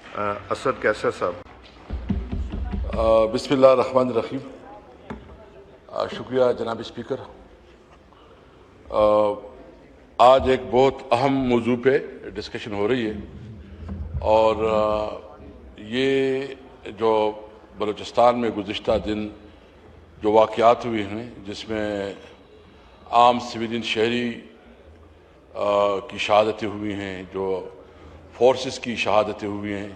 اسد کیسر صاحب. بسم اللہ الرحمن الرحیم. شکریہ جناب اسپیکر. آج ایک بہت اہم موضوع پہ ڈسکشن ہو رہی ہے اور یہ جو بلوچستان میں گزشتہ دن جو واقعات ہوئے ہیں جس میں عام سویلین شہری کی شہادتیں ہوئی ہیں, جو فورسز کی شہادتیں ہوئی ہیں,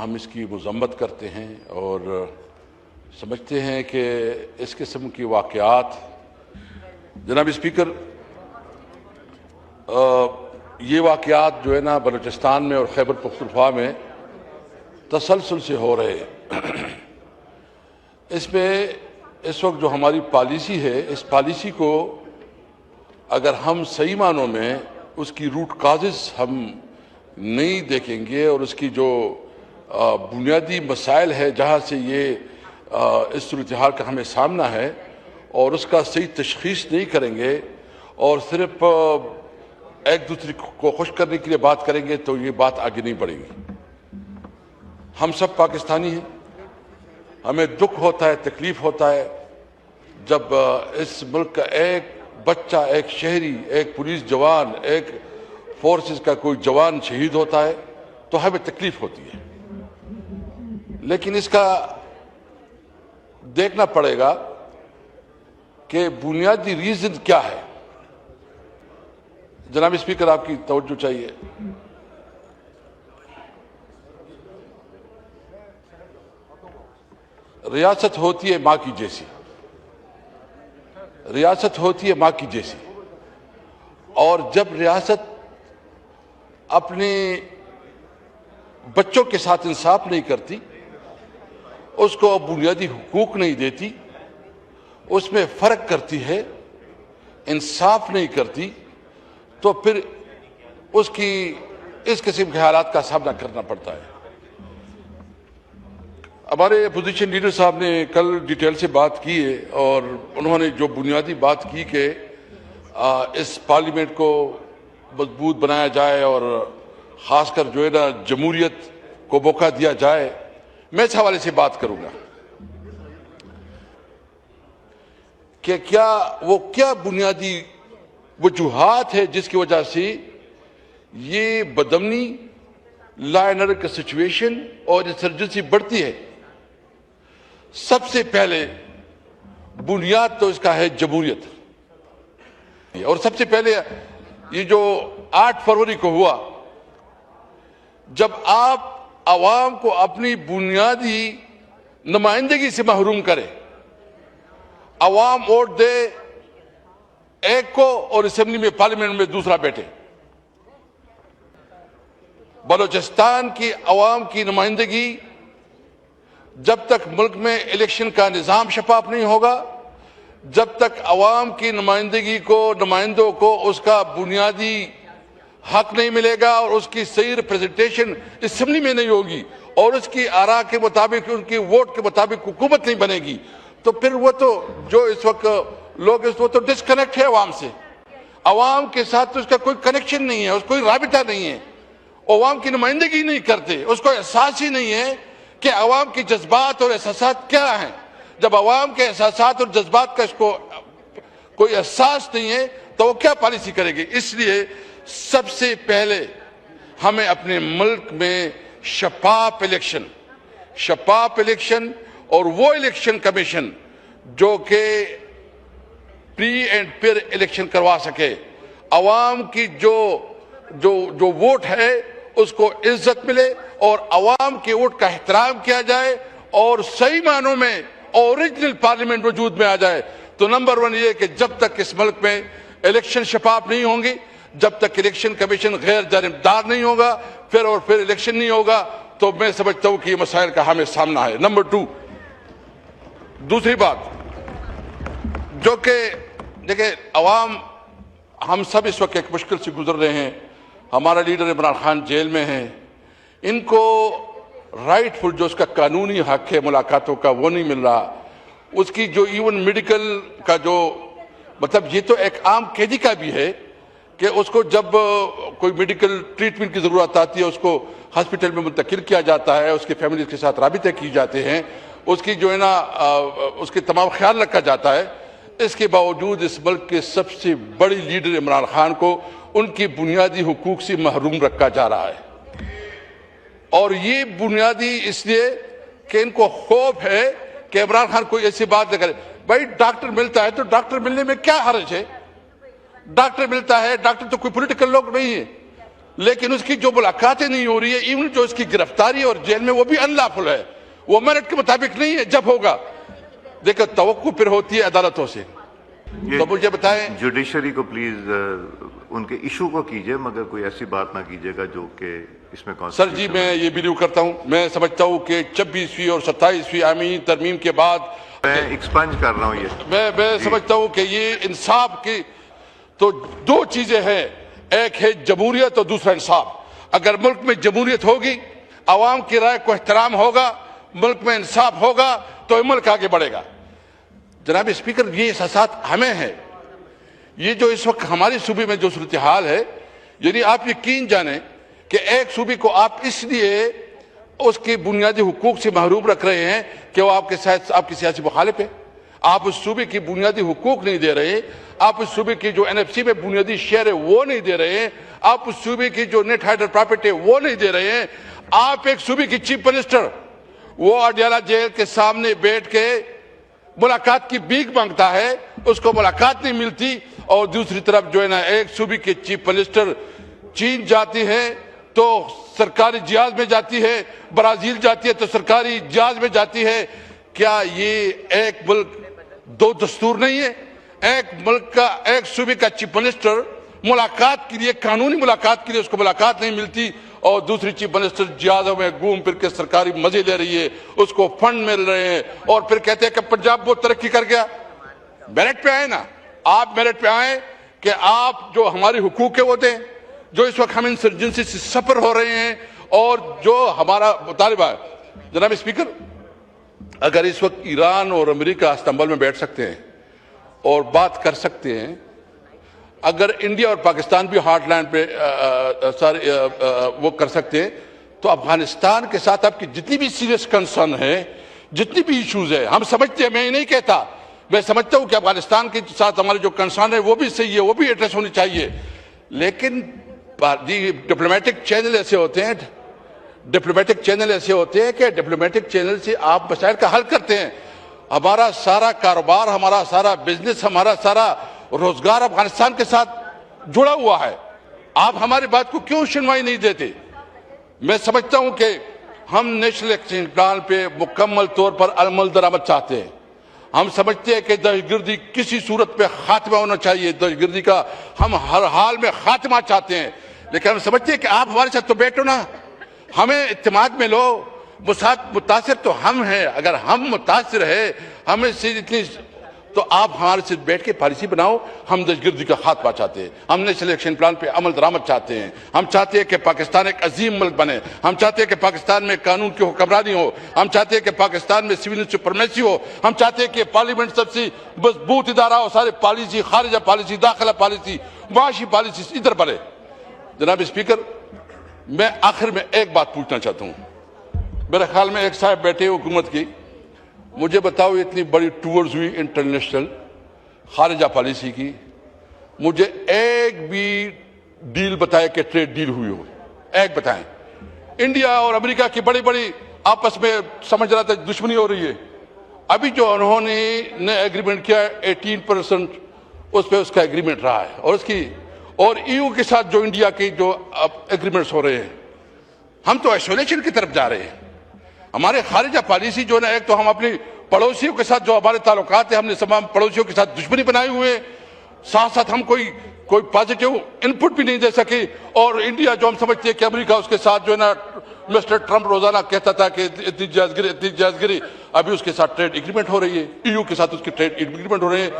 ہم اس کی مذمت کرتے ہیں اور سمجھتے ہیں کہ اس قسم کی واقعات, جناب اسپیکر, یہ واقعات جو ہے نا بلوچستان میں اور خیبر پختونخوا میں تسلسل سے ہو رہے ہیں. اس میں اس وقت جو ہماری پالیسی ہے, اس پالیسی کو اگر ہم صحیح معنوں میں اس کی روٹ کازز ہم نہیں دیکھیں گے اور اس کی جو بنیادی مسائل ہے جہاں سے یہ اس صورتحال کا ہمیں سامنا ہے اور اس کا صحیح تشخیص نہیں کریں گے اور صرف ایک دوسرے کو خوش کرنے کے لیے بات کریں گے تو یہ بات آگے نہیں بڑھے گی. ہم سب پاکستانی ہیں, ہمیں دکھ ہوتا ہے, تکلیف ہوتا ہے جب اس ملک کا ایک بچہ, ایک شہری, ایک پولیس جوان, ایک فورسز کا کوئی جوان شہید ہوتا ہے تو ہمیں تکلیف ہوتی ہے. لیکن اس کا دیکھنا پڑے گا کہ بنیادی ریزن کیا ہے. جناب اسپیکر, آپ کی توجہ چاہیے. ریاست ہوتی ہے ماں کی جیسی, ریاست ہوتی ہے ماں کی جیسی, اور جب ریاست اپنے بچوں کے ساتھ انصاف نہیں کرتی, اس کو بنیادی حقوق نہیں دیتی, اس میں فرق کرتی ہے, انصاف نہیں کرتی, تو پھر اس کی اس قسم کے حالات کا سامنا کرنا پڑتا ہے. ہمارے اپوزیشن لیڈر صاحب نے کل ڈیٹیل سے بات کی ہے اور انہوں نے جو بنیادی بات کی کہ اس پارلیمنٹ کو مضبوط بنایا جائے اور خاص کر جو ہے نا جمہوریت کو موقع دیا جائے. میں اس حوالے سے بات کروں گا کہ کیا بنیادی وجوہات ہے جس کی وجہ سے یہ بدامنی, لا اینڈ آرڈر کا سچویشن اور انسرجنسی بڑھتی ہے. سب سے پہلے بنیاد تو اس کا ہے جمہوریت, اور سب سے پہلے یہ جو 8 فروری کو ہوا, جب آپ عوام کو اپنی بنیادی نمائندگی سے محروم کرے, عوام ووٹ دے ایک کو اور اسمبلی میں پارلیمنٹ میں دوسرا بیٹھے. بلوچستان کی عوام کی نمائندگی جب تک ملک میں الیکشن کا نظام شفاف نہیں ہوگا, جب تک عوام کی نمائندگی کو, نمائندوں کو اس کا بنیادی حق نہیں ملے گا اور اس کی صحیح ریپریزنٹیشن اسمبلی میں نہیں ہوگی اور اس کی آراء کے مطابق, ان کی ووٹ کے مطابق حکومت نہیں بنے گی, تو پھر وہ تو جو اس وقت لوگ وہ تو ڈسکنیکٹ ہے عوام سے. عوام کے ساتھ تو اس کا کوئی کنیکشن نہیں ہے, اس کوئی رابطہ نہیں ہے, عوام کی نمائندگی نہیں کرتے, اس کو احساس ہی نہیں ہے کہ عوام کی جذبات اور احساسات کیا ہیں. جب عوام کے احساسات اور جذبات کا اس کو کوئی احساس نہیں ہے تو وہ کیا پالیسی کرے گی. اس لیے سب سے پہلے ہمیں اپنے ملک میں شفاف الیکشن اور وہ الیکشن کمیشن جو کہ پری اینڈ پیر الیکشن کروا سکے, عوام کی جو ووٹ ہے اس کو عزت ملے اور عوام کے ووٹ کا احترام کیا جائے اور صحیح معنوں میں اوریجنل پارلیمنٹ وجود میں آ جائے. تو نمبر 1 یہ کہ جب تک اس ملک میں الیکشن شفاف نہیں ہوں گی, جب تک الیکشن کمیشن غیر جانبدار نہیں ہوگا, پھر الیکشن نہیں ہوگا, تو میں سمجھتا ہوں کہ یہ مسائل کا ہمیں سامنا ہے. نمبر 2, دوسری بات جو کہ دیکھیں, عوام ہم سب اس وقت ایک مشکل سے گزر رہے ہیں. ہمارا لیڈر عمران خان جیل میں ہیں, ان کو رائٹ فل جو اس کا قانونی حق ہے ملاقاتوں کا وہ نہیں مل رہا. اس کی جو ایون میڈیکل کا جو مطلب یہ تو ایک عام قیدی کا بھی ہے, کہ اس کو جب کوئی میڈیکل ٹریٹمنٹ کی ضرورت آتی ہے اس کو ہاسپٹل میں منتقل کیا جاتا ہے, اس کی فیملی کے ساتھ رابطے کی جاتے ہیں, اس کی جو ہے نا اس کے تمام خیال رکھا جاتا ہے. اس کے باوجود اس ملک کے سب سے بڑی لیڈر عمران خان کو ان کی بنیادی حقوق سے محروم رکھا جا رہا ہے. اور یہ بنیادی اس لیے کہ ان کو خوف ہے کہ عمران خان کوئی ایسی بات نہ کرے. بھائی ڈاکٹر ملتا ہے تو ڈاکٹر ملنے میں کیا حرج ہے؟ ڈاکٹر ملتا ہے, ڈاکٹر تو کوئی پولیٹیکل لوگ نہیں ہے, لیکن اس کی جو ملاقاتیں نہیں ہو رہی ہے, ایون جو اس کی گرفتاری اور جیل میں, وہ بھی انلافل ہے, وہ میرٹ کے مطابق نہیں ہے. جب ہوگا دیکھو توقع پھر ہوتی ہے عدالتوں سے. تو مجھے بتائیں, جوڈیشری کو پلیز ان کے ایشو کو کیجئے, مگر کوئی ایسی بات نہ کیجئے گا جو کہ اس میں سر جی میں یہ بلیو کرتا ہوں, میں سمجھتا ہوں کہ 26ویں اور 27ویں آئینی ترمیم کے بعد میں ایکسپنج کر رہا ہوں, یہ میں سمجھتا ہوں کہ یہ انصاف کی تو دو چیزیں ہیں, ایک ہے جمہوریت اور دوسرا انصاف. اگر ملک میں جمہوریت ہوگی, عوام کی رائے کو احترام ہوگا, ملک میں انصاف ہوگا, تو ملک آگے بڑھے گا. جناب اسپیکر, یہ احساسات ہمیں ہیں. یہ جو اس وقت ہماری صوبے میں جو صورتحال ہے, یعنی آپ یقین جانیں کہ ایک صوبے کو آپ اس لیے اس کی بنیادی حقوق سے محروم رکھ رہے ہیں کہ وہ آپ کی سیاسی مخالف ہے. آپ اس صوبے کی بنیادی حقوق نہیں دے رہے, آپ اس صوبے کی جو NFC میں بنیادی شیئر ہے وہ نہیں دے رہے ہیں, آپ اس صوبے کی جو نیٹ ہائڈر پراپرٹی ہے وہ نہیں دے رہے ہیں. آپ ایک صوبے کی چیف منسٹر وہ اڈیالہ جیل کے سامنے بیٹھ کے ملاقات کی بھیک مانگتا ہے, اس کو ملاقات نہیں ملتی, اور دوسری طرف جو ہے نا ایک صوبے کی چیف منسٹر چین جاتی ہے تو سرکاری جہاز میں جاتی ہے, برازیل جاتی ہے تو سرکاری جہاز میں جاتی ہے. کیا یہ ایک ملک دو دستور نہیں ہے؟ ایک ملک کا ایک صوبے کا چیف منسٹر ملاقات کے لیے, قانونی ملاقات کے لیے اس کو ملاقات نہیں ملتی, اور دوسری چیف منسٹر جہازوں میں گھوم پھر کے سرکاری مزے لے رہی ہے, اس کو فنڈ مل رہے ہیں, اور پھر کہتے ہیں کہ پنجاب بہت ترقی کر گیا. میرٹ پہ آئے نا, آپ میرٹ پہ آئیں کہ آپ جو ہماری حقوق ہے وہ دیں. جو اس وقت ہم انسرجنسی سے سفر ہو رہے ہیں اور جو ہمارا مطالبہ ہے, جناب اسپیکر, اگر اس وقت ایران اور امریکہ استنبول میں بیٹھ سکتے ہیں اور بات کر سکتے ہیں, اگر انڈیا اور پاکستان بھی ہارٹ لائن پہ وہ کر سکتے ہیں, تو افغانستان کے ساتھ آپ کی جتنی بھی سیریس کنسرن ہے, جتنی بھی ایشوز ہیں, ہم سمجھتے ہیں, میں یہ نہیں کہتا, میں سمجھتا ہوں کہ افغانستان کے ساتھ ہمارے جو کنسرن ہے وہ بھی صحیح ہے, وہ بھی ایڈریس ہونی چاہیے. لیکن ڈپلومیٹک چینل ایسے ہوتے ہیں, ڈپلومیٹک چینل ایسے ہوتے ہیں کہ ڈپلومیٹک چینل سے آپ مسائل کا حل کرتے ہیں. ہمارا سارا کاروبار, ہمارا سارا بزنس, ہمارا سارا روزگار افغانستان کے ساتھ جڑا ہوا ہے. آپ ہماری بات کو کیوں سنوائی نہیں دیتے؟ میں سمجھتا ہوں کہ ہم نیشنل ایکشن پلان پہ مکمل طور پر عمل درآمد چاہتے ہیں. ہم سمجھتے ہیں کہ دہشت گردی کسی صورت پہ خاتمہ ہونا چاہیے, دہشت گردی کا ہم ہر حال میں خاتمہ چاہتے ہیں. لیکن ہم سمجھتے ہیں کہ آپ ہمارے ساتھ تو بیٹھو نا, ہمیں اعتماد میں لو. متاثر تو ہم ہیں, اگر ہم متاثر ہیں ہمیں سے اتنی, تو آپ ہمارے سے بیٹھ کے پالیسی بناؤ. ہم دہشت گردی کا خاتمہ چاہتے ہیں, ہم نیشنل ایکشن پلان پہ عمل درآمد چاہتے ہیں, ہم چاہتے ہیں کہ پاکستان ایک عظیم ملک بنے, ہم چاہتے ہیں کہ پاکستان میں قانون کی حکمرانی ہو, ہم چاہتے ہیں کہ پاکستان میں سول سپرمیسی ہو, ہم چاہتے ہیں کہ پارلیمنٹ سب سے مضبوط ادارہ ہو, سارے پالیسی, خارجہ پالیسی, داخلہ پالیسی, معاشی پالیسی ادھر بڑھے. جناب اسپیکر, میں آخر میں ایک بات پوچھنا چاہتا ہوں. میرے خیال میں ایک صاحب بیٹھے حکومت کی, مجھے بتاؤ اتنی بڑی ٹورز ہوئی انٹرنیشنل خارجہ پالیسی کی, مجھے ایک بھی ڈیل بتائے کہ ٹریڈ ڈیل ہوئی ہو, ایک بتائیں. انڈیا اور امریکہ کی بڑی بڑی آپس میں سمجھ رہا تھا دشمنی ہو رہی ہے. ابھی جو انہوں نے ایگریمنٹ کیا 18% اس پہ اس کا ایگریمنٹ رہا ہے, اور اس کی اور EU کے ساتھ جو انڈیا کی جو ایگریمنٹس ہو رہے ہیں, ہم تو آئسولیشن کی طرف جا رہے ہیں. ہمارے خارجہ پالیسی جو ہے, ایک تو ہم اپنی پڑوسیوں کے ساتھ جو ہمارے تعلقات ہیں, ہم نے تمام پڑوسیوں کے ساتھ دشمنی بنائے ہوئے ہیں, ساتھ ساتھ ہم کوئی پازیٹیو انپٹ بھی نہیں دے سکے. اور انڈیا جو ہم سمجھتے ہیں کہ امریکہ اس کے ساتھ جو ہے نا, مسٹر ٹرمپ روزانہ کہتا تھا کہ اتنی جائز گیری, اتنی جائز گیری, ابھی اس کے ساتھ ٹریڈ ایگریمنٹ ہو رہی ہے, EU کے ساتھ اس کی ٹریڈ ایگریمنٹ ہو رہے ہیں.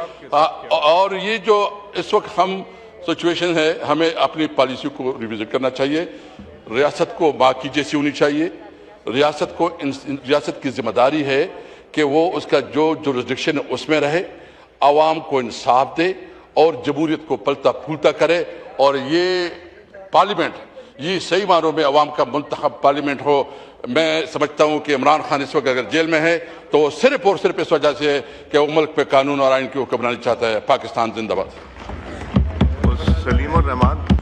اور یہ جو اس وقت ہم سچویشن ہے, ہمیں اپنی پالیسی کو ریویزٹ کرنا چاہیے. ریاست کو ماں کی جیسی ہونی چاہیے. ریاست کی ذمہ داری ہے کہ وہ اس کا جو جورسڈکشن ہے اس میں رہے, عوام کو انصاف دے اور جمہوریت کو پلتا پھولتا کرے, اور یہ پارلیمنٹ یہ صحیح معنوں میں عوام کا منتخب پارلیمنٹ ہو. میں سمجھتا ہوں کہ عمران خان اس وقت اگر جیل میں ہے تو وہ صرف اور صرف اس وجہ سے ہے کہ وہ ملک پہ قانون اور آئین کی حکمرانی چاہتا ہے. پاکستان زندہ باد. سلیم الرحمان